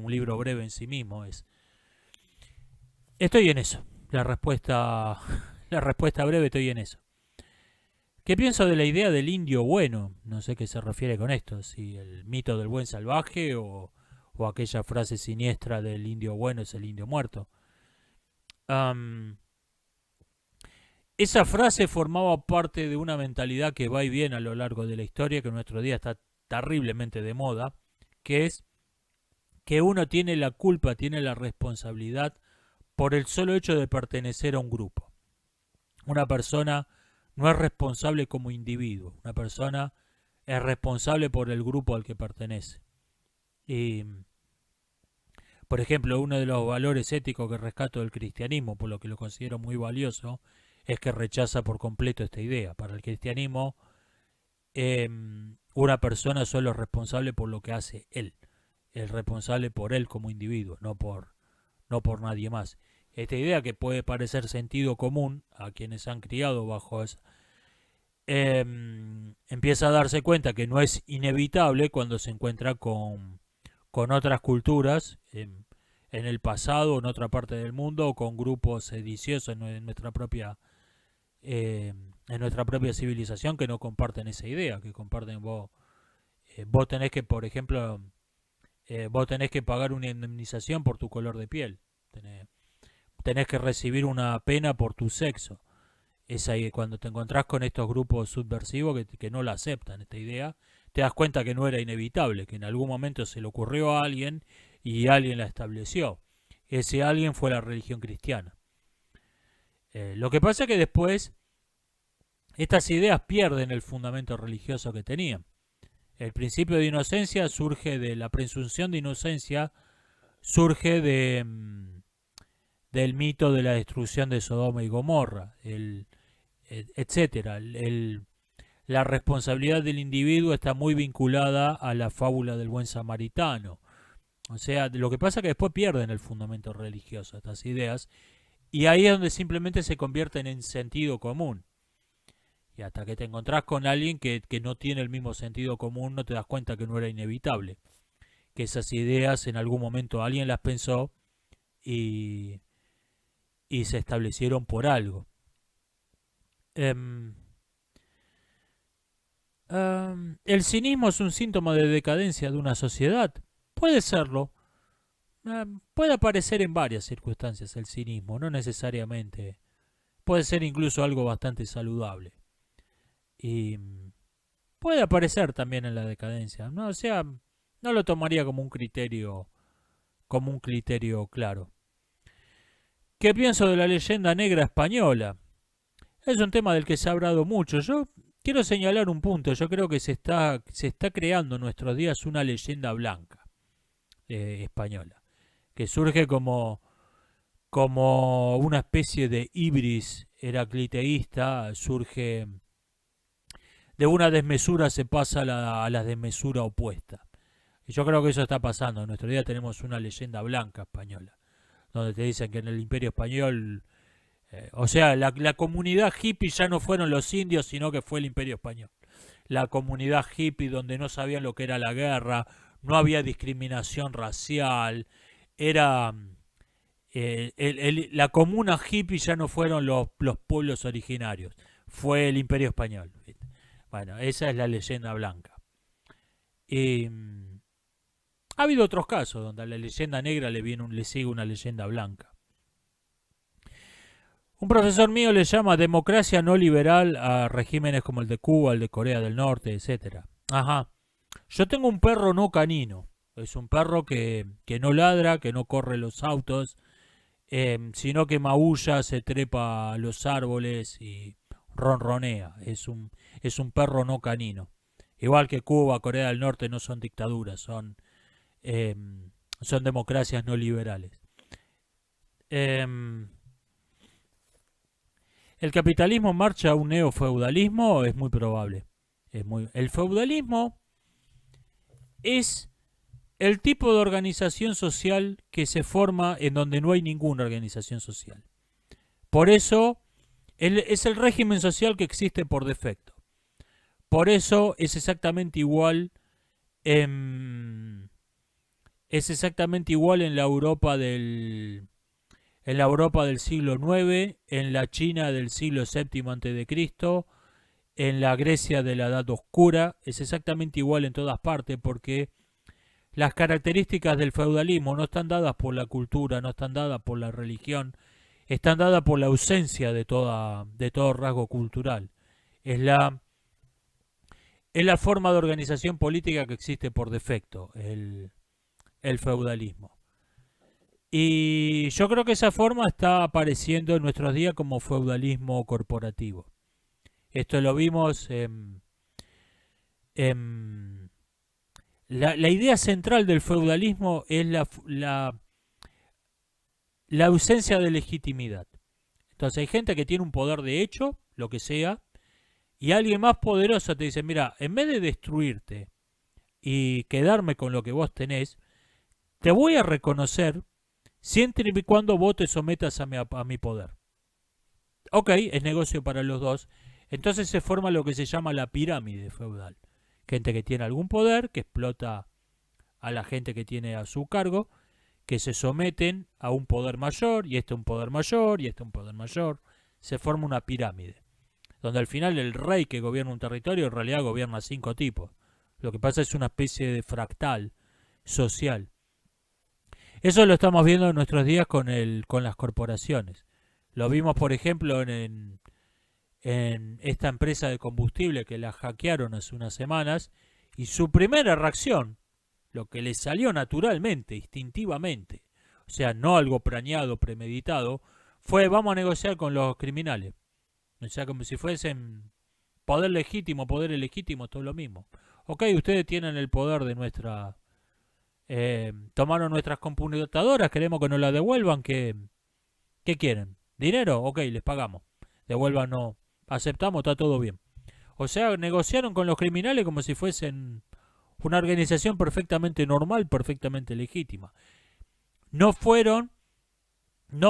libro breve en sí mismo. Estoy en eso. La respuesta breve, estoy en eso. ¿Qué pienso de la idea del indio bueno? No sé qué se refiere con esto, si el mito del buen salvaje o aquella frase siniestra del indio bueno es el indio muerto. Esa frase formaba parte de una mentalidad que va y viene a lo largo de la historia, que en nuestro día está terriblemente de moda, que es que uno tiene la culpa, tiene la responsabilidad por el solo hecho de pertenecer a un grupo. Una persona no es responsable como individuo, una persona es responsable por el grupo al que pertenece. Y, por ejemplo, uno de los valores éticos que rescato del cristianismo, por lo que lo considero muy valioso, es que rechaza por completo esta idea. Para el cristianismo, una persona solo es responsable por lo que hace él. Es responsable por él como individuo, no por nadie más. Esta idea, que puede parecer sentido común a quienes han criado bajo esa, empieza a darse cuenta que no es inevitable cuando se encuentra con otras culturas en el pasado, en otra parte del mundo, o con grupos sediciosos en nuestra propia civilización que no comparten esa idea, que comparten vos tenés que, por ejemplo, vos tenés que pagar una indemnización por tu color de piel, tenés que recibir una pena por tu sexo. Es ahí cuando te encontrás con estos grupos subversivos que no la aceptan, esta idea, te das cuenta que no era inevitable, que en algún momento se le ocurrió a alguien y alguien la estableció. Ese alguien fue la religión cristiana. Lo que pasa es que después estas ideas pierden el fundamento religioso que tenían. El principio de inocencia surge de la presunción de inocencia, surge del mito de la destrucción de Sodoma y Gomorra, etcétera. La responsabilidad del individuo está muy vinculada a la fábula del buen samaritano. O sea, lo que pasa es que después pierden el fundamento religioso estas ideas, y ahí es donde simplemente se convierten en sentido común. Y hasta que te encontrás con alguien que no tiene el mismo sentido común, no te das cuenta que no era inevitable. Que esas ideas en algún momento alguien las pensó y se establecieron por algo. ¿El cinismo es un síntoma de decadencia de una sociedad? Puede serlo. Puede aparecer en varias circunstancias el cinismo, no necesariamente. Puede ser incluso algo bastante saludable. Y puede aparecer también en la decadencia. ¿No? O sea, no lo tomaría como un criterio claro. ¿Qué pienso de la leyenda negra española? Es un tema del que se ha hablado mucho. Yo quiero señalar un punto. Yo creo que se está creando en nuestros días una leyenda blanca española, que surge como una especie de ibris heracliteísta, surge de una desmesura, se pasa a la desmesura opuesta. Y yo creo que eso está pasando. En nuestro día tenemos una leyenda blanca española, donde te dicen que en el Imperio Español, o sea, la comunidad hippie ya no fueron los indios, sino que fue el Imperio Español. La comunidad hippie donde no sabían lo que era la guerra, no había discriminación racial, era la comuna hippie ya no fueron los pueblos originarios, fue el Imperio Español. ¿Viste? Bueno, esa es la leyenda blanca. Y ha habido otros casos donde a la leyenda negra le sigue una leyenda blanca. Un profesor mío le llama democracia no liberal a regímenes como el de Cuba, el de Corea del Norte, etcétera. Ajá. Yo tengo un perro no canino. Es un perro que no ladra, que no corre los autos, sino que maulla, se trepa a los árboles y ronronea. Es un perro no canino. Igual que Cuba, Corea del Norte no son dictaduras, son democracias no liberales. ¿El capitalismo marcha a un neofeudalismo? Es muy probable. El feudalismo es el tipo de organización social que se forma en donde no hay ninguna organización social. Por eso es el régimen social que existe por defecto. Por eso es exactamente igual en la Europa del siglo IX, en la China del siglo VII a.C., en la Grecia de la Edad Oscura. Es exactamente igual en todas partes porque las características del feudalismo no están dadas por la cultura, no están dadas por la religión, están dadas por la ausencia de todo rasgo cultural. Es la forma de organización política que existe por defecto, el feudalismo. Y yo creo que esa forma está apareciendo en nuestros días como feudalismo corporativo. Esto lo vimos la idea central del feudalismo es la ausencia de legitimidad. Entonces hay gente que tiene un poder de hecho, lo que sea, y alguien más poderoso te dice, mira, en vez de destruirte y quedarme con lo que vos tenés, te voy a reconocer siempre y cuando vos te sometas a mi poder. Ok, es negocio para los dos. Entonces se forma lo que se llama la pirámide feudal. Gente que tiene algún poder, que explota a la gente que tiene a su cargo, que se someten a un poder mayor, y un poder mayor, y un poder mayor. Se forma una pirámide, donde al final el rey que gobierna un territorio en realidad gobierna 5 tipos. Lo que pasa es una especie de fractal social. Eso lo estamos viendo en nuestros días con las corporaciones. Lo vimos, por ejemplo, en esta empresa de combustible que la hackearon hace unas semanas, y su primera reacción, lo que le salió naturalmente, instintivamente, o sea, no algo planeado, premeditado, fue vamos a negociar con los criminales. O sea, como si fuesen poder legítimo, poder ilegítimo, todo lo mismo. Ok, ustedes tienen el poder de nuestra... tomaron nuestras computadoras, queremos que nos la devuelvan, ¿qué quieren? ¿Dinero? Ok, les pagamos. Devuélvanos, aceptamos, está todo bien. O sea, negociaron con los criminales como si fuesen una organización perfectamente normal, perfectamente legítima. No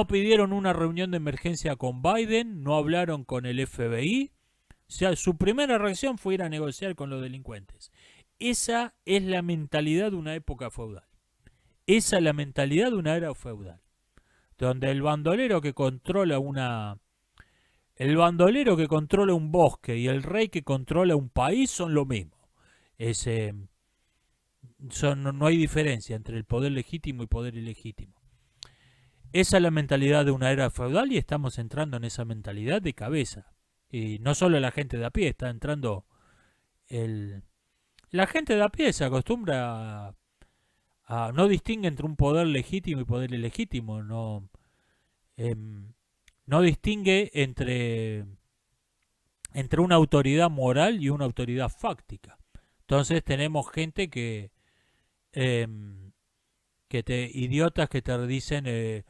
pidieron una reunión de emergencia con Biden, no hablaron con el FBI. O sea, su primera reacción fue ir a negociar con los delincuentes. Esa es la mentalidad de una época feudal. Esa es la mentalidad de una era feudal. Donde el bandolero que controla un bosque y el rey que controla un país son lo mismo. No hay diferencia entre el poder legítimo y poder ilegítimo. Esa es la mentalidad de una era feudal y estamos entrando en esa mentalidad de cabeza. Y no solo la gente de a pie, está entrando la gente de a pie se acostumbra no distingue entre un poder legítimo y poder ilegítimo, no distingue entre una autoridad moral y una autoridad fáctica. Entonces tenemos gente idiotas que te dicen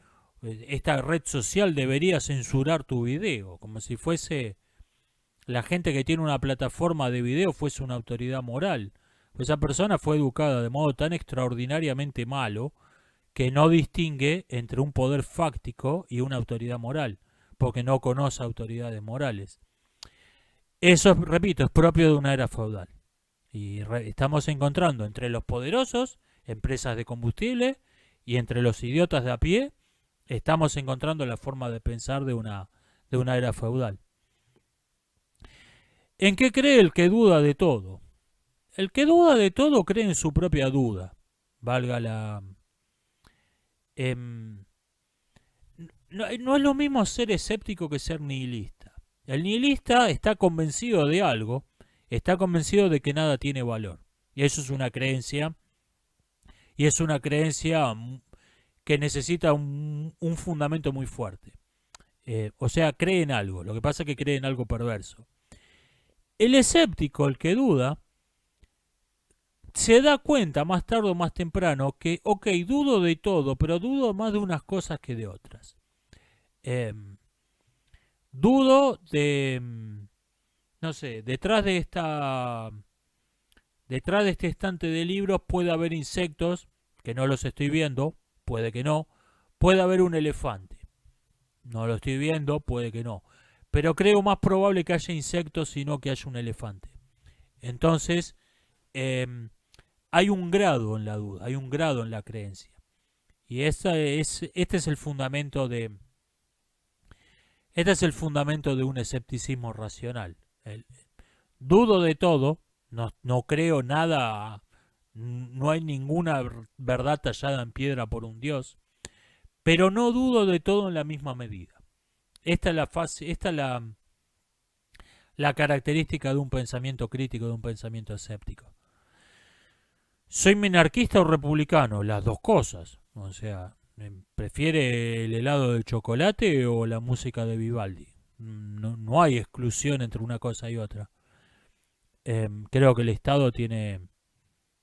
esta red social debería censurar tu video, como si fuese la gente que tiene una plataforma de video fuese una autoridad moral. Pues esa persona fue educada de modo tan extraordinariamente malo que no distingue entre un poder fáctico y una autoridad moral, porque no conoce autoridades morales. Eso, repito, es propio de una era feudal. Y estamos encontrando entre los poderosos, empresas de combustible, y entre los idiotas de a pie, estamos encontrando la forma de pensar de una era feudal. ¿En qué cree el que duda de todo? El que duda de todo cree en su propia duda. Valga la... no es lo mismo ser escéptico que ser nihilista. El nihilista está convencido de algo, está convencido de que nada tiene valor. Y eso es una creencia, y es una creencia que necesita un fundamento muy fuerte. O sea, cree en algo, lo que pasa es que cree en algo perverso. El escéptico, el que duda, se da cuenta más tarde o más temprano que, ok, dudo de todo, pero dudo más de unas cosas que de otras. Dudo de, no sé, detrás de este estante de libros puede haber insectos, que no los estoy viendo, puede que no, puede haber un elefante, no lo estoy viendo, puede que no, pero creo más probable que haya insectos sino que haya un elefante. Entonces, hay un grado en la duda, hay un grado en la creencia. Y este es el fundamento de un escepticismo racional. Dudo de todo, no creo nada, no hay ninguna verdad tallada en piedra por un Dios, pero no dudo de todo en la misma medida. Esta es la característica de un pensamiento crítico, de un pensamiento escéptico. ¿Soy minarquista o republicano? Las dos cosas. O sea, ¿prefiere el helado de chocolate o la música de Vivaldi? No hay exclusión entre una cosa y otra. Creo que el Estado tiene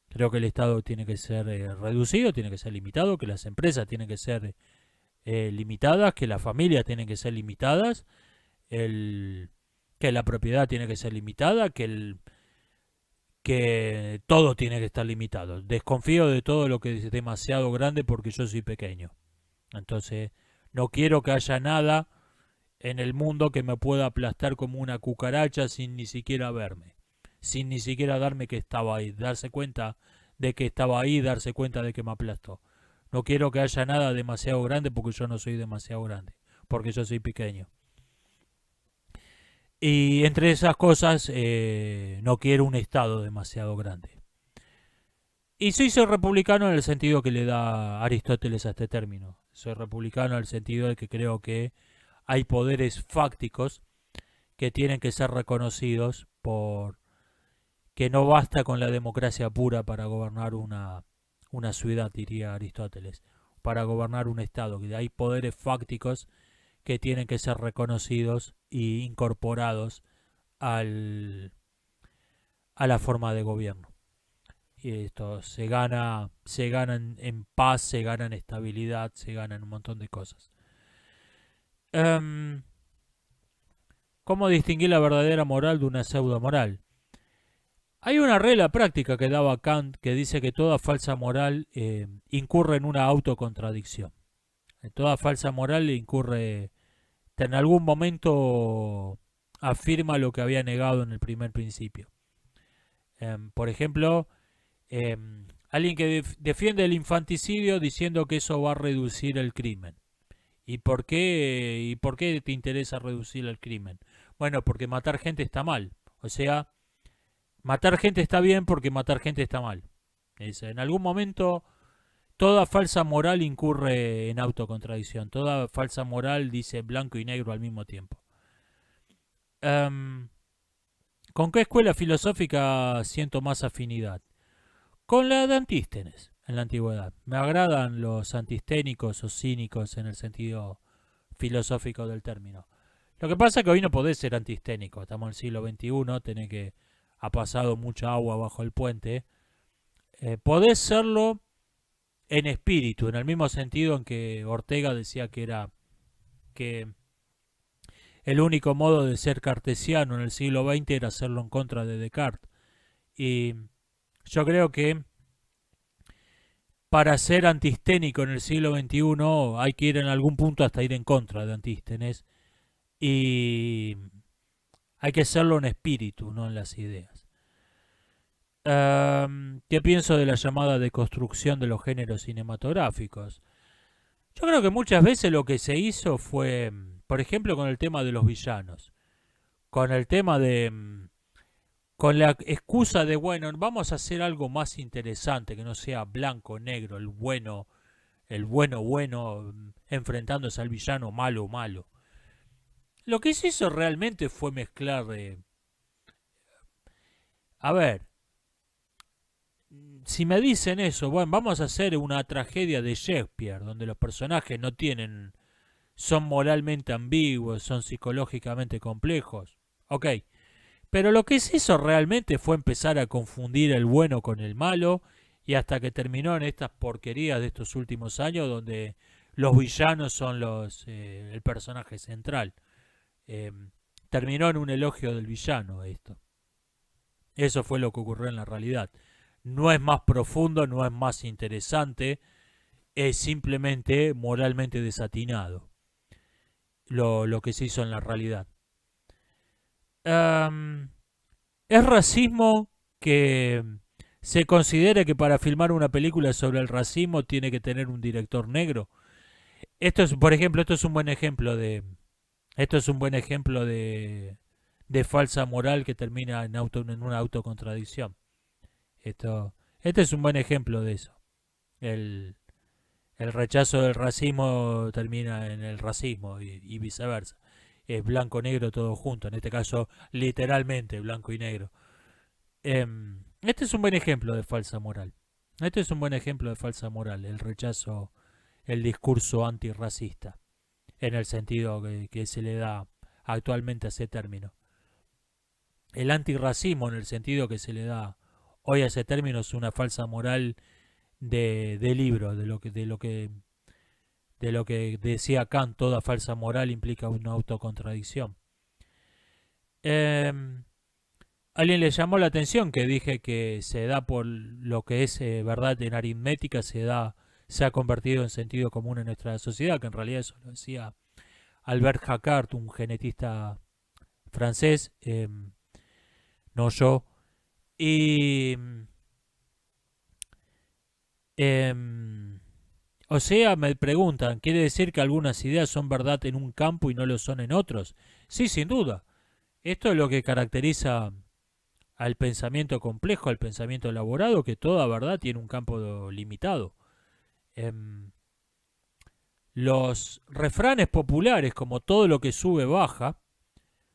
que ser reducido, tiene que ser limitado, que las empresas tienen que ser limitadas, que las familias tienen que ser limitadas, que la propiedad tiene que ser limitada, que todo tiene que estar limitado. Desconfío de todo lo que es demasiado grande porque yo soy pequeño. Entonces, no quiero que haya nada en el mundo que me pueda aplastar como una cucaracha sin ni siquiera verme. Sin ni siquiera darme que estaba ahí. Darse cuenta de que estaba ahí, darse cuenta de que me aplastó. No quiero que haya nada demasiado grande porque yo no soy demasiado grande. Porque yo soy pequeño. Y entre esas cosas, no quiero un Estado demasiado grande. Y soy republicano en el sentido que le da Aristóteles a este término. Soy republicano en el sentido de que creo que hay poderes fácticos que tienen que ser reconocidos por que no basta con la democracia pura para gobernar una ciudad, diría Aristóteles, para gobernar un Estado, que hay poderes fácticos que tienen que ser reconocidos e incorporados a la forma de gobierno. Y esto se gana en paz, se gana en estabilidad, se gana en un montón de cosas. ¿Cómo distinguir la verdadera moral de una pseudo moral? Hay una regla práctica que daba Kant que dice que toda falsa moral incurre en una autocontradicción. Toda falsa moral incurre, en algún momento afirma lo que había negado en el primer principio. Por ejemplo, alguien que defiende el infanticidio diciendo que eso va a reducir el crimen. ¿Y por qué te interesa reducir el crimen? Bueno, porque matar gente está mal. O sea, matar gente está bien porque matar gente está mal. En algún momento toda falsa moral incurre en autocontradicción. Toda falsa moral dice blanco y negro al mismo tiempo. ¿Con qué escuela filosófica siento más afinidad? Con la de Antístenes en la antigüedad. Me agradan los antisténicos o cínicos en el sentido filosófico del término. Lo que pasa es que hoy no podés ser antisténico. Estamos en el siglo XXI, tenés que ha pasado mucha agua bajo el puente. Podés serlo en espíritu, en el mismo sentido en que Ortega decía que el único modo de ser cartesiano en el siglo XX era hacerlo en contra de Descartes. Y Yo creo que para ser antisténico en el siglo XXI hay que ir en algún punto hasta ir en contra de Antístenes y hay que hacerlo en espíritu, no en las ideas. ¿Qué pienso de la llamada deconstrucción de los géneros cinematográficos? Yo creo que muchas veces lo que se hizo fue, por ejemplo, con el tema de los villanos, con el tema de, con la excusa de, bueno, vamos a hacer algo más interesante, que no sea blanco, negro, el bueno, bueno, enfrentándose al villano malo, malo. Lo que se hizo realmente fue mezclar, a ver, si me dicen eso, bueno, vamos a hacer una tragedia de Shakespeare, donde los personajes no tienen, son moralmente ambiguos, son psicológicamente complejos. Ok, pero lo que se hizo realmente fue empezar a confundir el bueno con el malo y hasta que terminó en estas porquerías de estos últimos años donde los villanos son el personaje central. Eh, Terminó en un elogio del villano esto. Eso fue lo que ocurrió en la realidad. No es más profundo, no es más interesante, es simplemente moralmente desatinado lo que se hizo en la realidad. Um, ¿Es racismo que se considere que para filmar una película sobre el racismo tiene que tener un director negro? Esto es, por ejemplo, esto es un buen ejemplo de falsa moral que termina en una autocontradicción. Este es un buen ejemplo de eso. El, el rechazo del racismo termina en el racismo y viceversa. Es blanco-negro todo junto, en este caso literalmente blanco y negro. Este es un buen ejemplo de falsa moral. Este es un buen ejemplo de falsa moral, el rechazo, el discurso antirracista, en el sentido que se le da actualmente a ese término. El antirracismo, en el sentido que se le da hoy a ese término, es una falsa moral de libro, de lo que decía Kant, toda falsa moral implica una autocontradicción. Alguien le llamó la atención que dije que se da por lo que es verdad en aritmética, se ha convertido en sentido común en nuestra sociedad, que en realidad eso lo decía Albert Jacquard, un genetista francés, no yo. Y o sea, me preguntan, ¿quiere decir que algunas ideas son verdad en un campo y no lo son en otros? Sí, sin duda. Esto es lo que caracteriza al pensamiento complejo, al pensamiento elaborado, que toda verdad tiene un campo limitado. Em, los refranes populares, como todo lo que sube baja,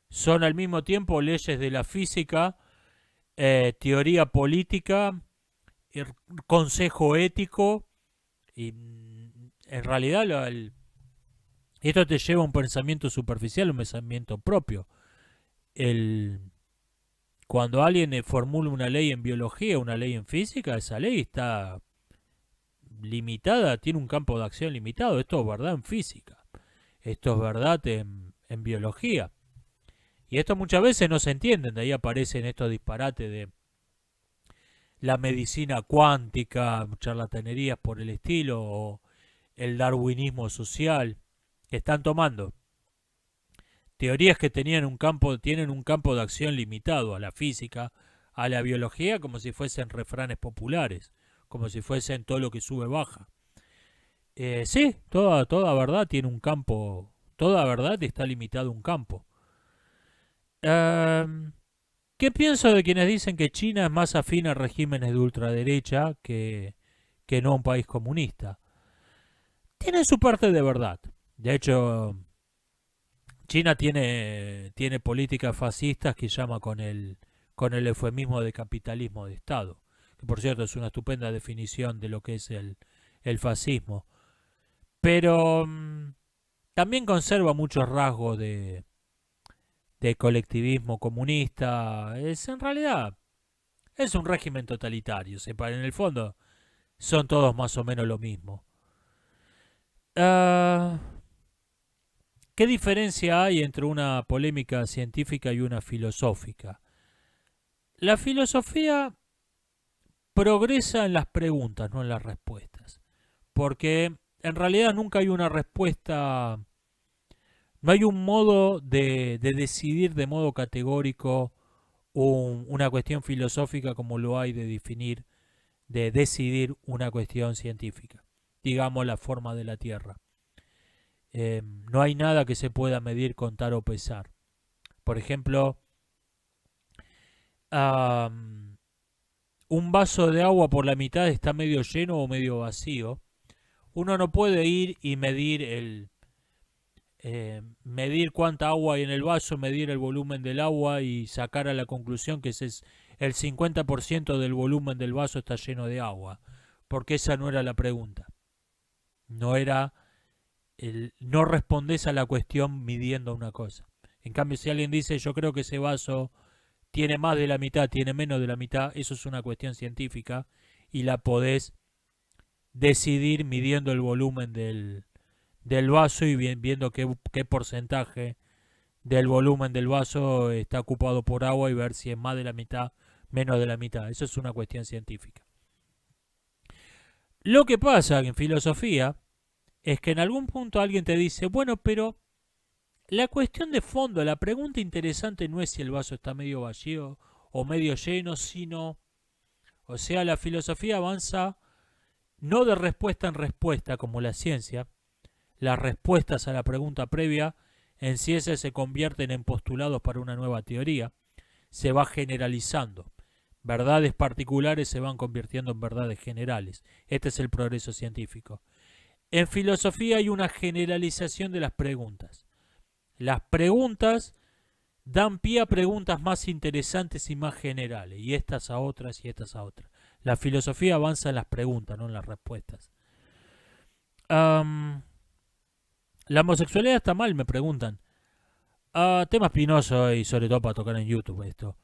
son al mismo tiempo leyes de la física, teoría política, consejo ético, y en realidad esto te lleva a un pensamiento superficial, un pensamiento propio. El, Cuando alguien formula una ley en biología, una ley en física, esa ley está limitada, tiene un campo de acción limitado. Esto es verdad en física, esto es verdad en biología. Y esto muchas veces no se entienden, de ahí aparecen estos disparates de la medicina cuántica, charlatanerías por el estilo, o el darwinismo social, que están tomando teorías que tienen un campo de acción limitado a la física, a la biología, como si fuesen refranes populares, como si fuesen todo lo que sube baja. Sí, toda verdad tiene un campo, toda verdad está limitado a un campo. ¿Qué pienso de quienes dicen que China es más afín a regímenes de ultraderecha que no a un país comunista? Tiene su parte de verdad. De hecho, China tiene políticas fascistas que llama con el eufemismo de capitalismo de Estado, que por cierto es una estupenda definición de lo que es el fascismo. Pero también conserva muchos rasgos de colectivismo comunista. En realidad es un régimen totalitario. En el fondo son todos más o menos lo mismo. Uh, ¿Qué diferencia hay entre una polémica científica y una filosófica? La filosofía progresa en las preguntas, no en las respuestas. Porque en realidad nunca hay una respuesta, no hay un modo de decidir de modo categórico una cuestión filosófica como lo hay de definir, de decidir una cuestión científica. Digamos la forma de la Tierra. No hay nada que se pueda medir, contar o pesar. Por ejemplo, un vaso de agua por la mitad está medio lleno o medio vacío. Uno no puede ir y medir cuánta agua hay en el vaso, medir el volumen del agua y sacar a la conclusión que ese es el 50% del volumen del vaso está lleno de agua, porque esa no era la pregunta. No respondés a la cuestión midiendo una cosa. En cambio, si alguien dice yo creo que ese vaso tiene más de la mitad, tiene menos de la mitad, eso es una cuestión científica y la podés decidir midiendo el volumen del vaso y viendo qué porcentaje del volumen del vaso está ocupado por agua y ver si es más de la mitad, menos de la mitad. Eso es una cuestión científica. Lo que pasa en filosofía es que en algún punto alguien te dice, bueno, pero la cuestión de fondo, la pregunta interesante no es si el vaso está medio vacío o medio lleno, sino, o sea, la filosofía avanza no de respuesta en respuesta como la ciencia. Las respuestas a la pregunta previa en ciencia se convierten en postulados para una nueva teoría, se va generalizando. Verdades particulares se van convirtiendo en verdades generales. Este es el progreso científico. En filosofía hay una generalización de las preguntas. Las preguntas dan pie a preguntas más interesantes y más generales, y estas a otras y estas a otras. La filosofía avanza en las preguntas, no en las respuestas. La homosexualidad está mal, me preguntan. Tema espinoso y sobre todo para tocar en YouTube esto.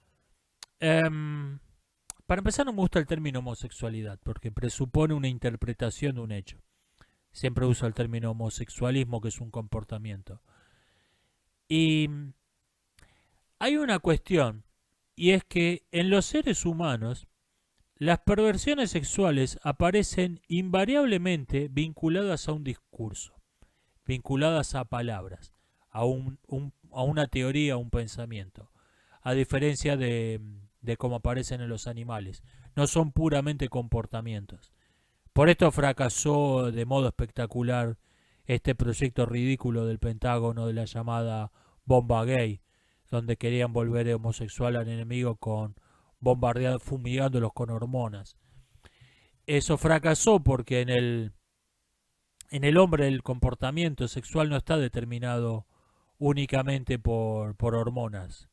Para empezar, no me gusta el término homosexualidad porque presupone una interpretación de un hecho. Siempre uso el término homosexualismo, que es un comportamiento. Y hay una cuestión, y es que en los seres humanos las perversiones sexuales aparecen invariablemente vinculadas a un discurso, vinculadas a palabras, a una teoría, a un pensamiento, a diferencia de cómo aparecen en los animales. No son puramente comportamientos. Por esto fracasó de modo espectacular este proyecto ridículo del Pentágono de la llamada bomba gay, donde querían volver homosexual al enemigo fumigándolos con hormonas. Eso fracasó porque en el hombre el comportamiento sexual no está determinado únicamente por hormonas.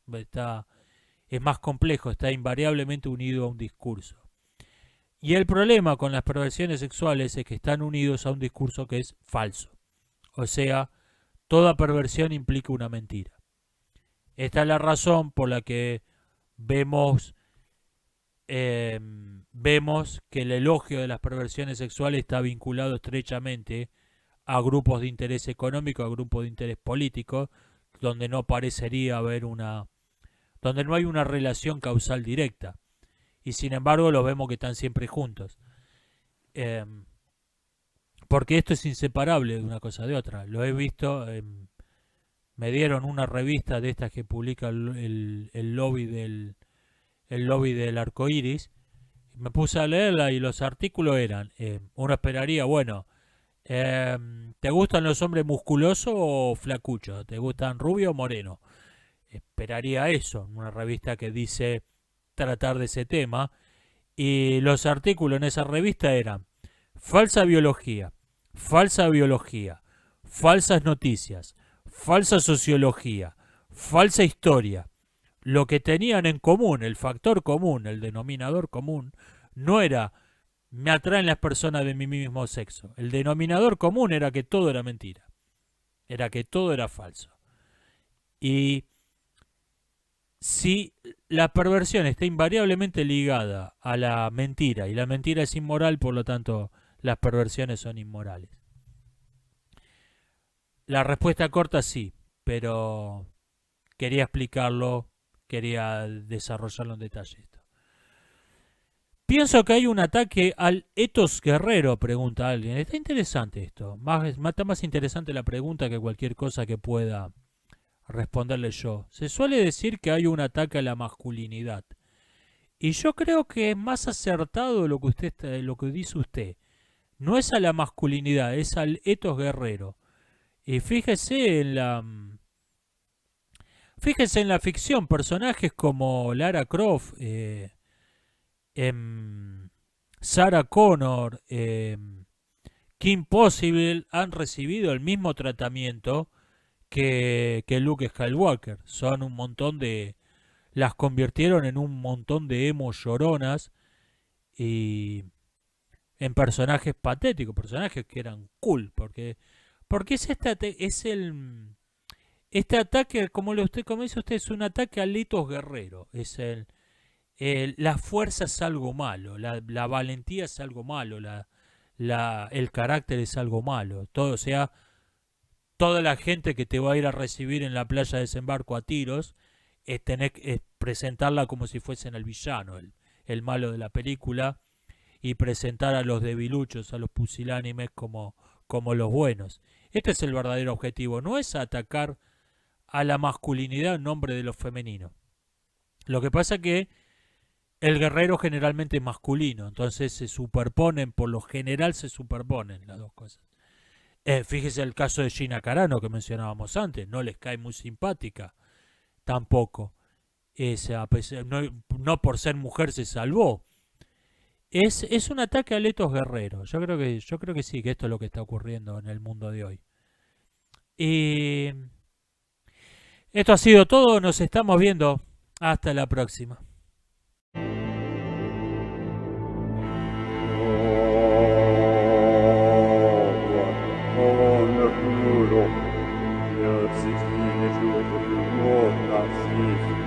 Es más complejo, está invariablemente unido a un discurso. Y el problema con las perversiones sexuales es que están unidos a un discurso que es falso. O sea, toda perversión implica una mentira. Esta es la razón por la que vemos que el elogio de las perversiones sexuales está vinculado estrechamente a grupos de interés económico, a grupos de interés político, donde no parecería haber donde no hay una relación causal directa. Y sin embargo los vemos que están siempre juntos. Porque esto es inseparable de una cosa de otra. Lo he visto, me dieron una revista de estas que publica el lobby del arco iris. Me puse a leerla y los artículos eran, uno esperaría, bueno, ¿te gustan los hombres musculosos o flacuchos? ¿Te gustan rubio o moreno? Esperaría eso, una revista que dice tratar de ese tema. Y los artículos en esa revista eran falsa biología, falsas noticias, falsa sociología, falsa historia. Lo que tenían en común, el factor común, el denominador común, no era me atraen las personas de mi mismo sexo. El denominador común era que todo era mentira, era que todo era falso. Y si la perversión está invariablemente ligada a la mentira y la mentira es inmoral, por lo tanto las perversiones son inmorales. La respuesta corta sí, pero quería explicarlo, quería desarrollarlo en detalle esto. Pienso que hay un ataque al ethos guerrero, pregunta alguien. Está interesante esto. Está más interesante la pregunta que cualquier cosa que pueda responderle yo. Se suele decir que hay un ataque a la masculinidad. Y yo creo que es más acertado lo que dice usted. No es a la masculinidad, es al ethos guerrero. Y fíjese en la ficción, personajes como Lara Croft, Sarah Connor, Kim Possible han recibido el mismo tratamiento que Luke Skywalker. Son un montón de... Las convirtieron en un montón de emo lloronas y en personajes patéticos, personajes que eran cool, porque este ataque, como dice usted, es un ataque al ethos guerrero, la fuerza es algo malo, la valentía es algo malo, el carácter es algo malo, todo, o sea, toda la gente que te va a ir a recibir en la playa de desembarco a tiros, es presentarla como si fuesen el villano, el malo de la película, y presentar a los debiluchos, a los pusilánimes como los buenos. Este es el verdadero objetivo, no es atacar a la masculinidad en nombre de lo femenino. Lo que pasa es que el guerrero generalmente es masculino, entonces se superponen, por lo general se superponen las dos cosas. Fíjese el caso de Gina Carano que mencionábamos antes, no les cae muy simpática, tampoco. No por ser mujer se salvó. Es un ataque al ethos guerrero. Yo creo que sí, que esto es lo que está ocurriendo en el mundo de hoy. Y esto ha sido todo. Nos estamos viendo. Hasta la próxima. Yes, it's been a